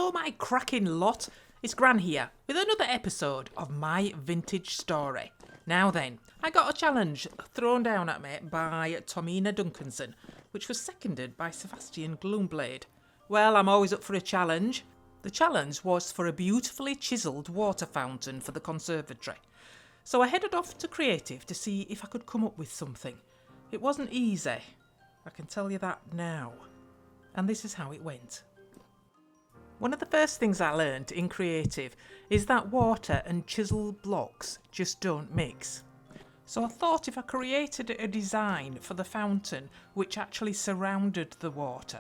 Hello my cracking lot, it's Gran here with another episode of My Vintage Story. Now then, I got a challenge thrown down at me by Tomina Duncanson, which was seconded by Sebastian Gloomblade. Well, I'm always up for a challenge. The challenge was for a beautifully chiselled water fountain for the conservatory. So I headed off to Creative to see if I could come up with something. It wasn't easy, I can tell you that now. And this is how it went. One of the first things I learned in Creative is that water and chisel blocks just don't mix. So I thought if I created a design for the fountain which actually surrounded the water,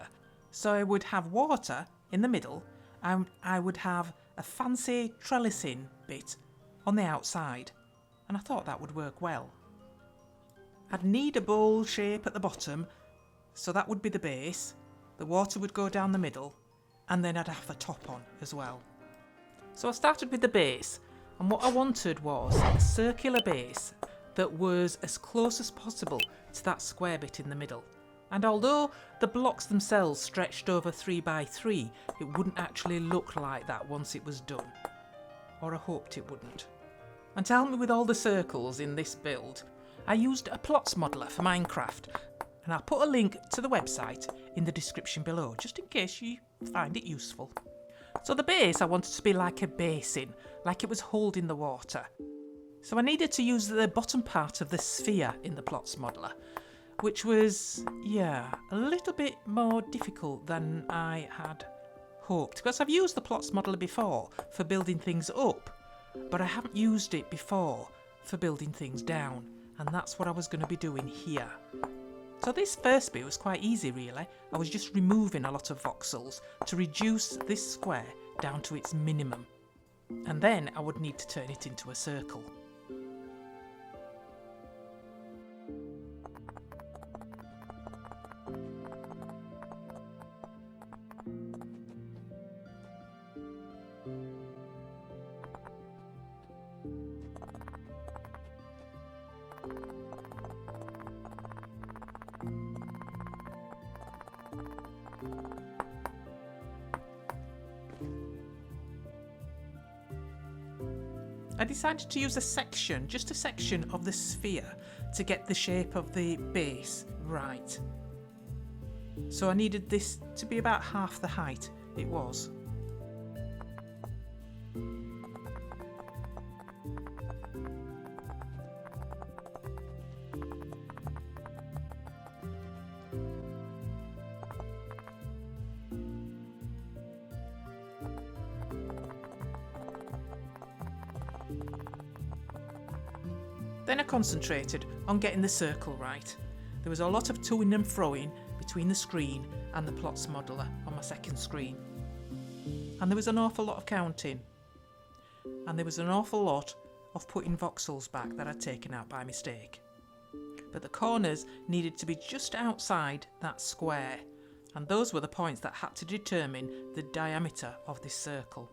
so I would have water in the middle and I would have a fancy trellising bit on the outside, and I thought that would work well. I'd need a bowl shape at the bottom, so that would be the base, the water would go down the middle, and then I'd have the top on as well. So I started with the base, and what I wanted was a circular base that was as close as possible to that square bit in the middle. And although the blocks themselves stretched over 3x3, it wouldn't actually look like that once it was done. Or I hoped it wouldn't. And to help me with all the circles in this build, I used a plots modeler for Minecraft, and I'll put a link to the website in the description below, just in case you find it useful. So the base I wanted to be like a basin, like it was holding the water. So I needed to use the bottom part of the sphere in the plots modeler, which was, a little bit more difficult than I had hoped. Because I've used the plots modeler before for building things up, but I haven't used it before for building things down, and that's what I was going to be doing here. So this first bit was quite easy really. I was just removing a lot of voxels to reduce this square down to its minimum. And then I would need to turn it into a circle. I decided to use just a section of the sphere to get the shape of the base right. So I needed this to be about half the height it was. Then I concentrated on getting the circle right. There was a lot of toing and froing between the screen and the plots modeler on my second screen. And there was an awful lot of counting. And there was an awful lot of putting voxels back that I'd taken out by mistake. But the corners needed to be just outside that square, and those were the points that had to determine the diameter of this circle.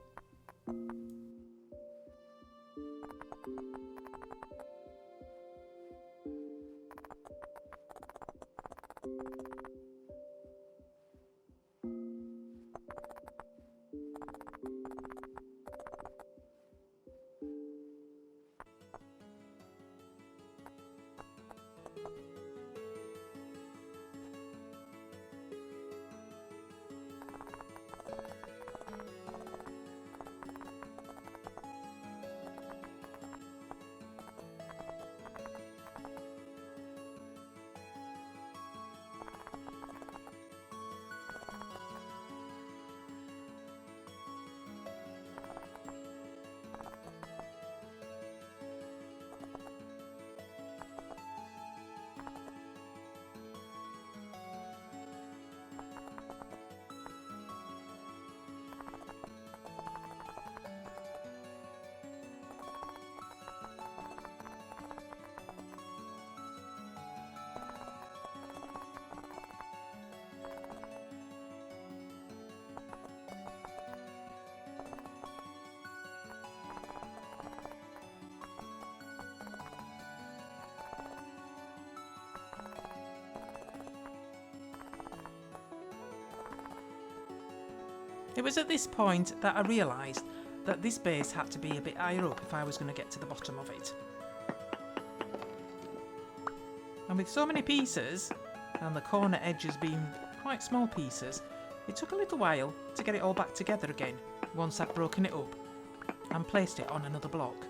It was at this point that I realised that this base had to be a bit higher up if I was going to get to the bottom of it. And with so many pieces, and the corner edges being quite small pieces, it took a little while to get it all back together again once I'd broken it up and placed it on another block.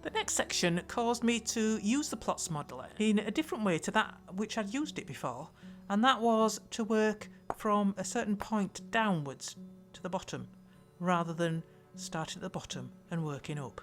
The next section caused me to use the plots modeler in a different way to that which I'd used it before, and that was to work from a certain point downwards to the bottom, rather than starting at the bottom and working up.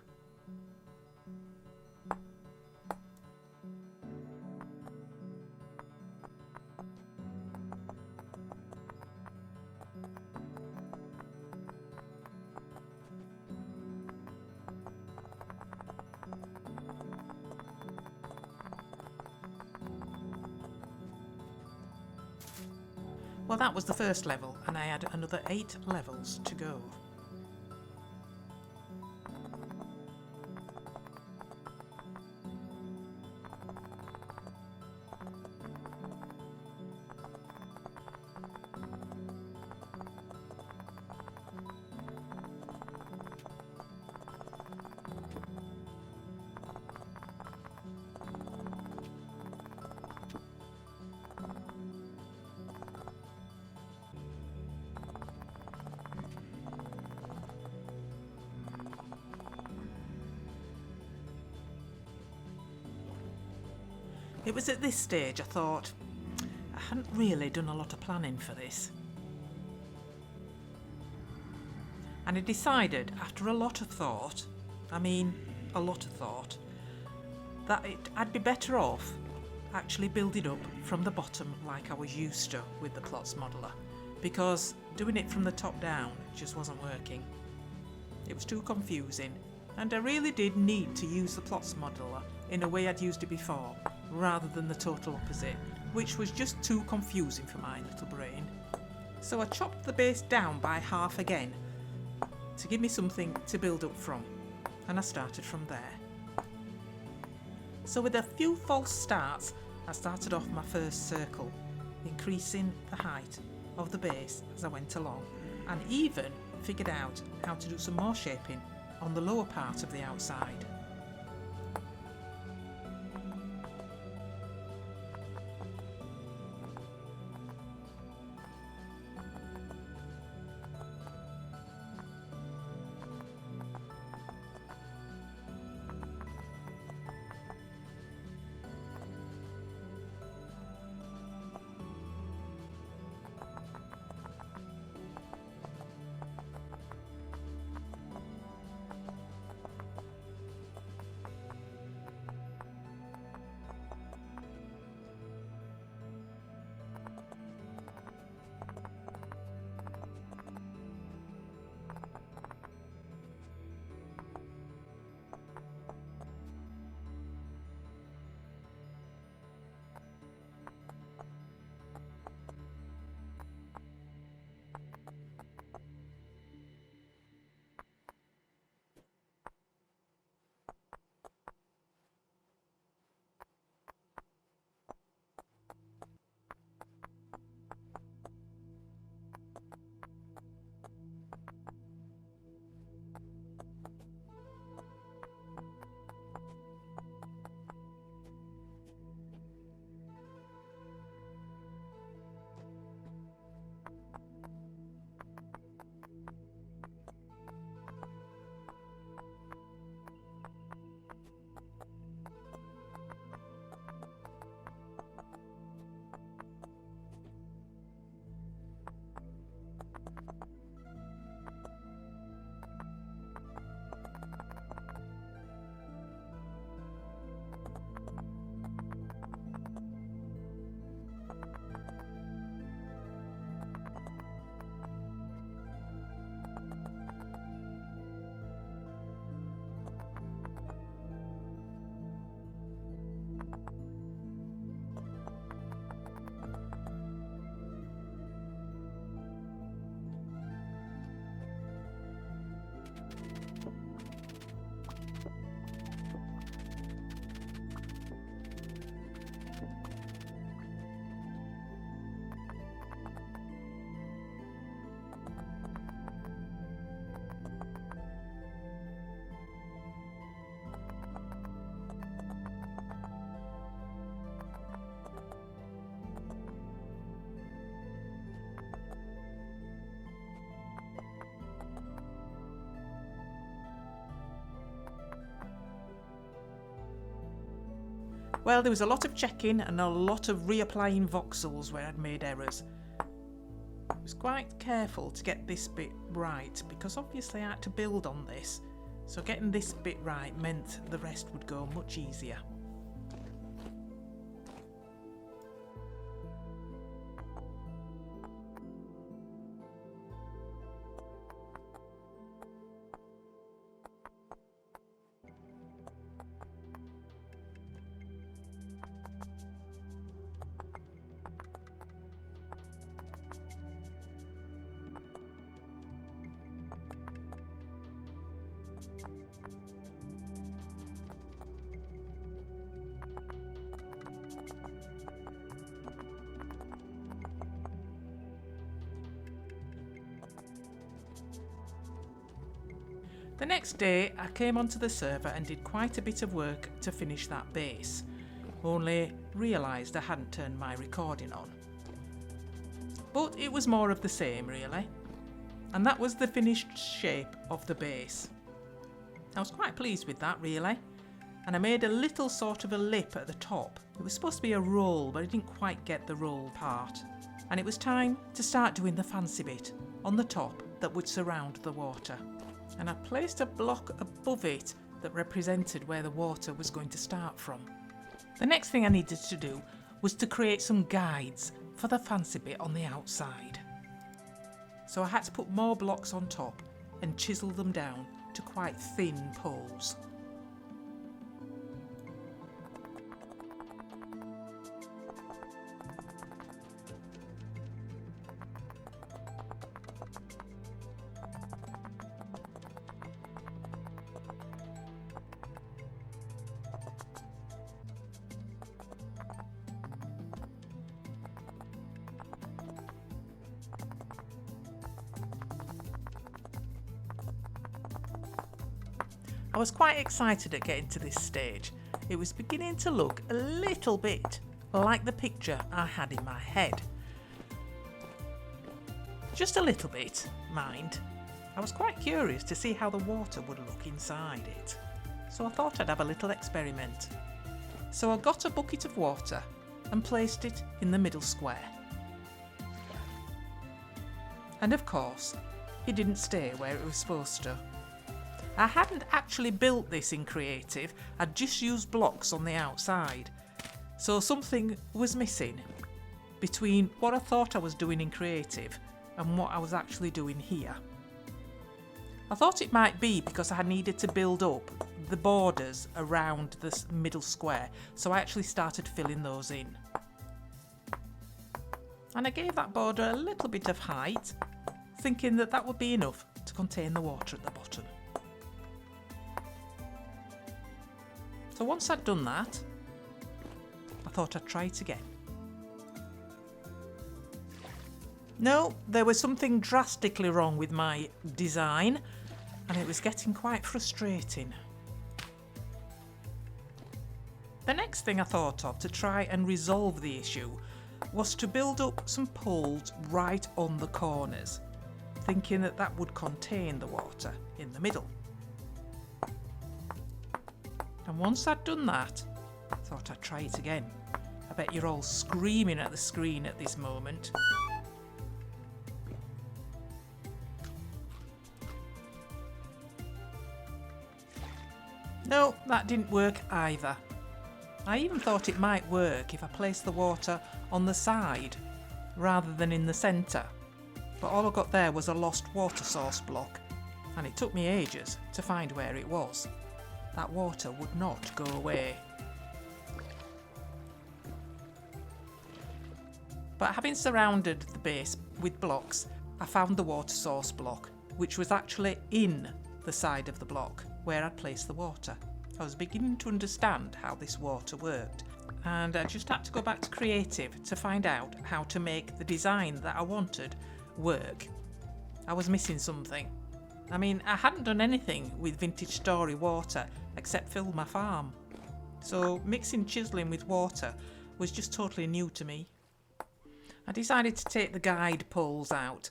Well, that was the first level, and I had another 8 levels to go. It was at this stage I thought I hadn't really done a lot of planning for this. And I decided, after a lot of thought, that I'd be better off actually building up from the bottom like I was used to with the plots modeler, because doing it from the top down just wasn't working. It was too confusing, and I really did need to use the plots modeler in a way I'd used it before, rather than the total opposite, which was just too confusing for my little brain. So I chopped the base down by half again to give me something to build up from, and I started from there. So with a few false starts, I started off my first circle, increasing the height of the base as I went along, and even figured out how to do some more shaping on the lower part of the outside. Well, there was a lot of checking and a lot of reapplying voxels where I'd made errors. I was quite careful to get this bit right because obviously I had to build on this, so getting this bit right meant the rest would go much easier. The next day I came onto the server and did quite a bit of work to finish that base, only realised I hadn't turned my recording on. But it was more of the same really, and that was the finished shape of the base. I was quite pleased with that really, and I made a little sort of a lip at the top. It was supposed to be a roll, but I didn't quite get the roll part. And it was time to start doing the fancy bit on the top that would surround the water. And I placed a block above it that represented where the water was going to start from. The next thing I needed to do was to create some guides for the fancy bit on the outside. So I had to put more blocks on top and chisel them down to quite thin poles. I was quite excited at getting to this stage. It was beginning to look a little bit like the picture I had in my head. Just a little bit, mind. I was quite curious to see how the water would look inside it, so I thought I'd have a little experiment. So I got a bucket of water and placed it in the middle square. And of course, it didn't stay where it was supposed to. I hadn't actually built this in Creative, I'd just used blocks on the outside. So something was missing between what I thought I was doing in Creative and what I was actually doing here. I thought it might be because I needed to build up the borders around this middle square, so I actually started filling those in. And I gave that border a little bit of height, thinking that that would be enough to contain the water at the bottom. So once I'd done that, I thought I'd try it again. No, there was something drastically wrong with my design, and it was getting quite frustrating. The next thing I thought of to try and resolve the issue was to build up some poles right on the corners, thinking that that would contain the water in the middle. And once I'd done that, I thought I'd try it again. I bet you're all screaming at the screen at this moment. No, that didn't work either. I even thought it might work if I placed the water on the side rather than in the centre. But all I got there was a lost water source block, and it took me ages to find where it was. That water would not go away. But having surrounded the base with blocks, I found the water source block, which was actually in the side of the block where I'd placed the water. I was beginning to understand how this water worked, and I just had to go back to Creative to find out how to make the design that I wanted work. I was missing something. I mean, I hadn't done anything with Vintage Story water except fill my farm. So mixing chiselling with water was just totally new to me. I decided to take the guide poles out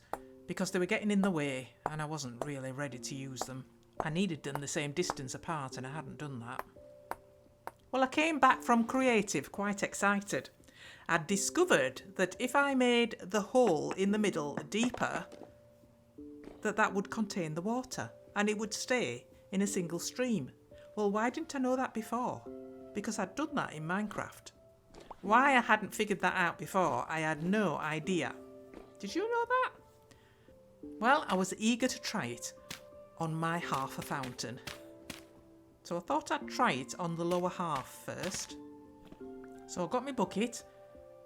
because they were getting in the way and I wasn't really ready to use them. I needed them the same distance apart and I hadn't done that. Well, I came back from creative quite excited. I'd discovered that if I made the hole in the middle deeper, that would contain the water and it would stay in a single stream. Well, why didn't I know that before? Because I'd done that in Minecraft. Why I hadn't figured that out before, I had no idea. Did you know that? Well, I was eager to try it on my half a fountain. So I thought I'd try it on the lower half first. So I got my bucket,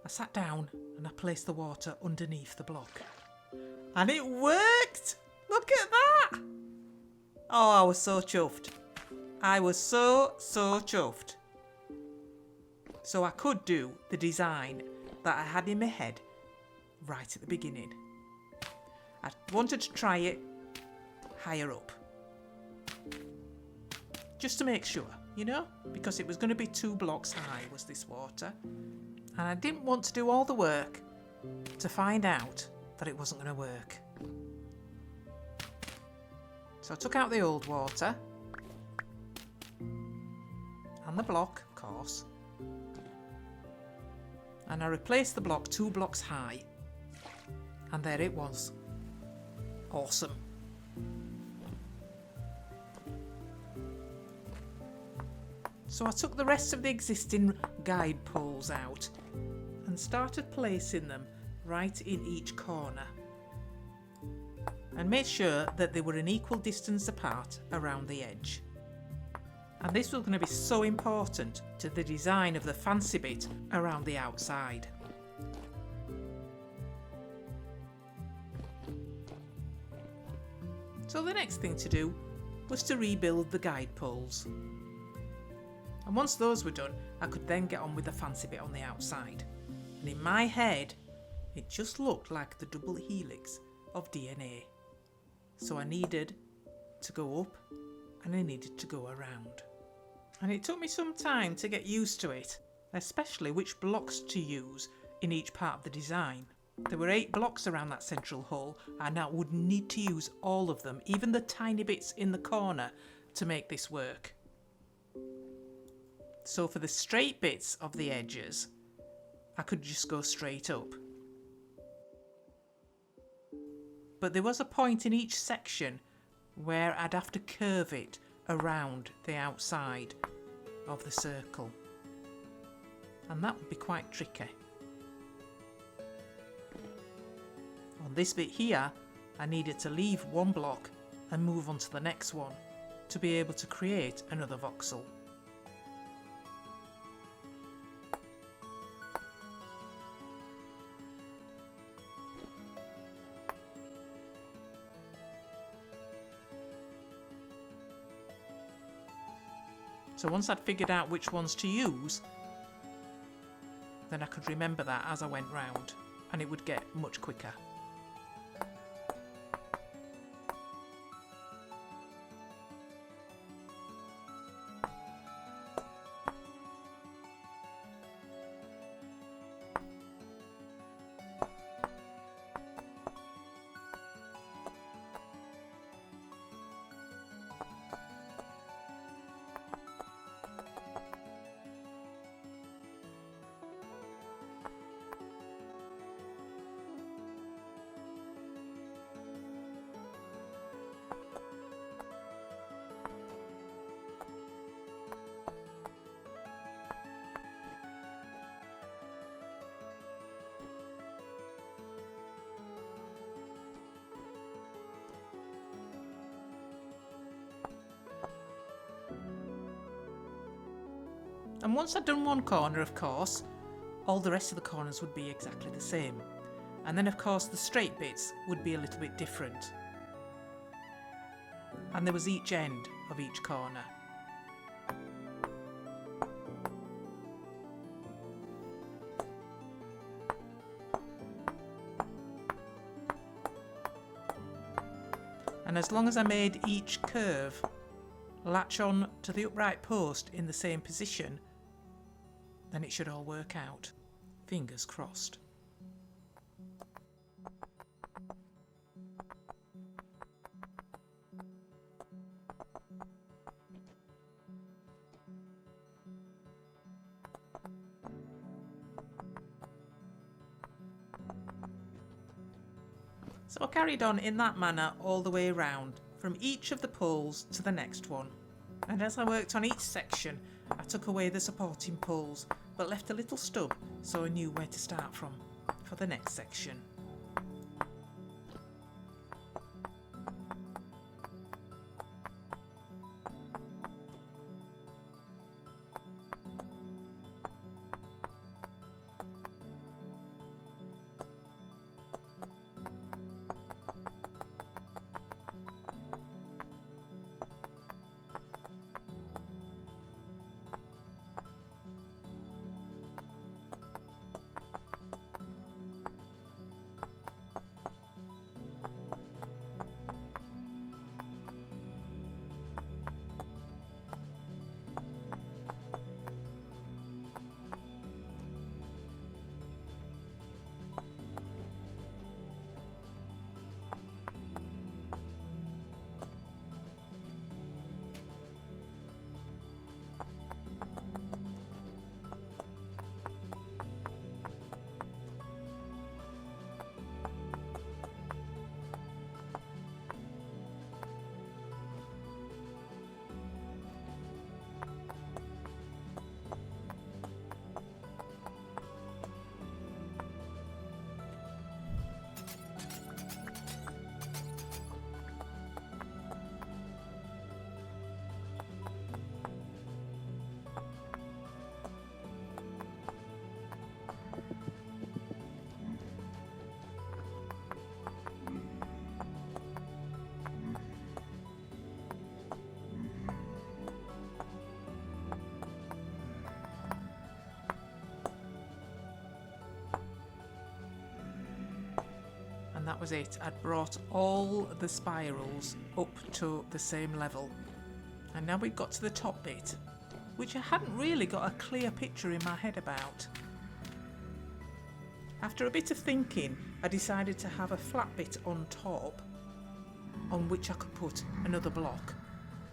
I sat down and I placed the water underneath the block. And it worked! Look at that! Oh, I was so chuffed. I was so chuffed. So I could do the design that I had in my head right at the beginning. I wanted to try it higher up. Just to make sure, you know, because it was going to be 2 blocks high was this water. And I didn't want to do all the work to find out that it wasn't going to work. So I took out the old water and the block, of course, and I replaced the block 2 blocks high, and there it was. Awesome. So I took the rest of the existing guide poles out and started placing them right in each corner, and made sure that they were an equal distance apart around the edge. And this was going to be so important to the design of the fancy bit around the outside. So the next thing to do was to rebuild the guide poles. And once those were done, I could then get on with the fancy bit on the outside. And in my head, it just looked like the double helix of DNA. So I needed to go up and I needed to go around. And it took me some time to get used to it, especially which blocks to use in each part of the design. There were 8 blocks around that central hole, and I would need to use all of them, even the tiny bits in the corner, to make this work. So for the straight bits of the edges, I could just go straight up. But there was a point in each section where I'd have to curve it around the outside of the circle, and that would be quite tricky. On this bit here, I needed to leave 1 block and move on to the next one to be able to create another voxel. So once I'd figured out which ones to use, then I could remember that as I went round, and it would get much quicker. And once I'd done one corner, of course, all the rest of the corners would be exactly the same. And then of course the straight bits would be a little bit different. And there was each end of each corner. And as long as I made each curve latch on to the upright post in the same position, then it should all work out. Fingers crossed. So I carried on in that manner all the way round, from each of the poles to the next one. And as I worked on each section, I took away the supporting poles, but left a little stub so I knew where to start from for the next section. And that was it. I'd brought all the spirals up to the same level. And now we've got to the top bit, which I hadn't really got a clear picture in my head about. After a bit of thinking, I decided to have a flat bit on top on which I could put another block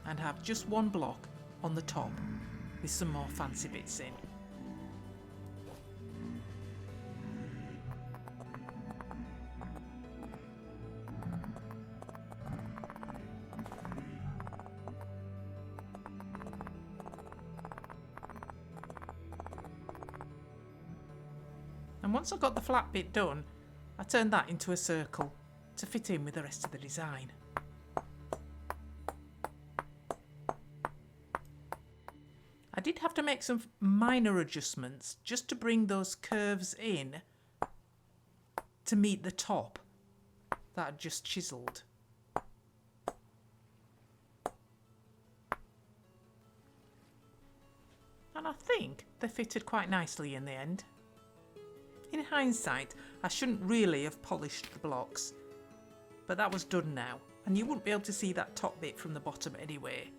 and have just one block on the top with some more fancy bits in. And once I got the flat bit done, I turned that into a circle to fit in with the rest of the design. I did have to make some minor adjustments just to bring those curves in to meet the top that I'd just chiselled. And I think they fitted quite nicely in the end. In hindsight, I shouldn't really have polished the blocks, but that was done now, and you wouldn't be able to see that top bit from the bottom anyway.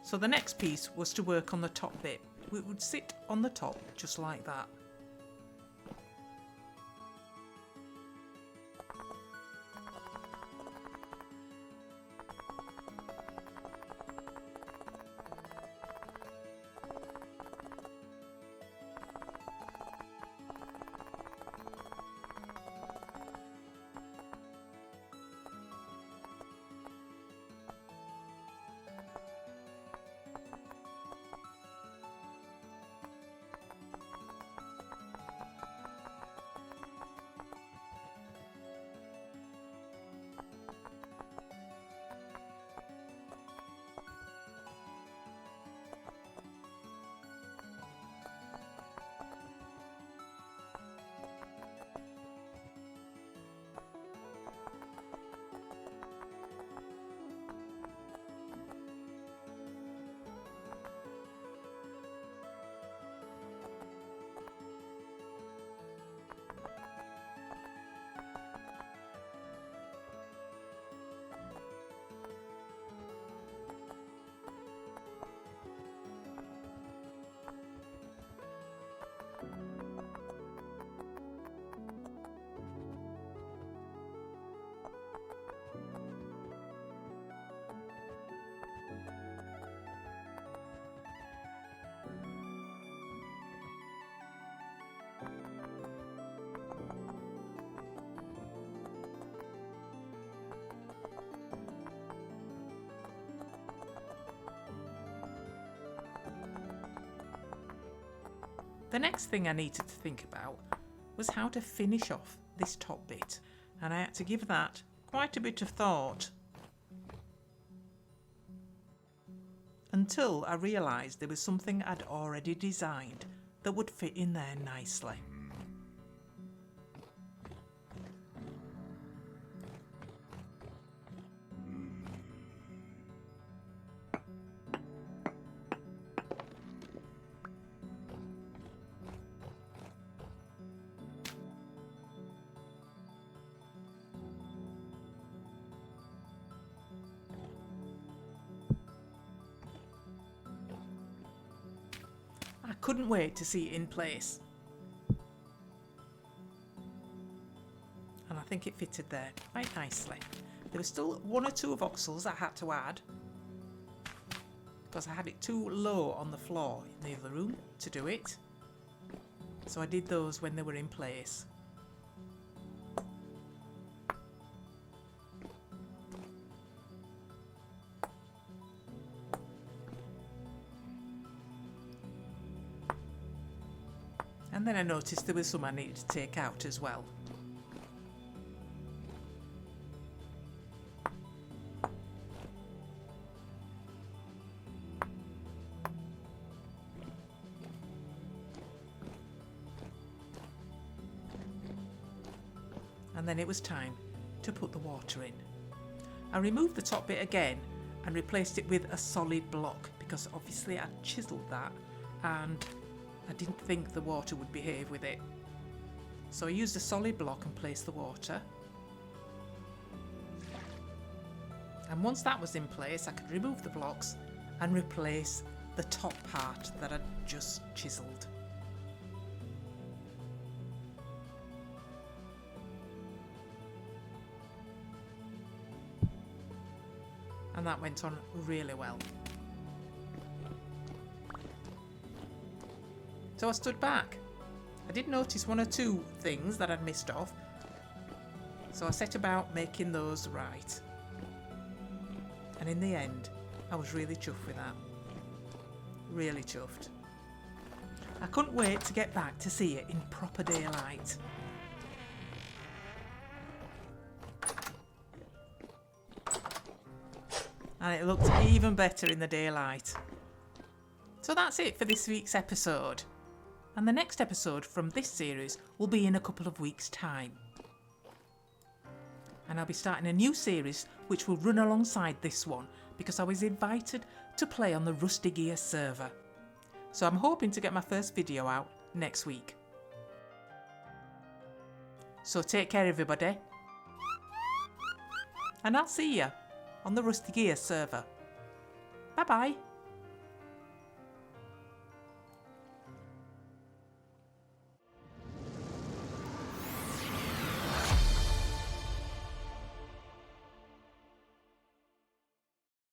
So the next piece was to work on the top bit. It would sit on the top just like that. The next thing I needed to think about was how to finish off this top bit, and I had to give that quite a bit of thought until I realised there was something I'd already designed that would fit in there nicely. I couldn't wait to see it in place. And I think it fitted there quite nicely. There was still one or two of voxels I had to add because I had it too low on the floor in the other room to do it. So I did those when they were in place. And then I noticed there was some I needed to take out as well. And then it was time to put the water in. I removed the top bit again and replaced it with a solid block because obviously I chiselled that and I didn't think the water would behave with it. So I used a solid block and placed the water. And once that was in place, I could remove the blocks and replace the top part that I'd just chiselled. And that went on really well. So I stood back. I did notice one or two things that I'd missed off, so I set about making those right. And in the end, I was really chuffed with that. Really chuffed. I couldn't wait to get back to see it in proper daylight. And it looked even better in the daylight. So that's it for this week's episode. And the next episode from this series will be in a couple of weeks' time. And I'll be starting a new series which will run alongside this one because I was invited to play on the Rusty Gear server. So I'm hoping to get my first video out next week. So take care everybody. And I'll see you on the Rusty Gear server. Bye bye.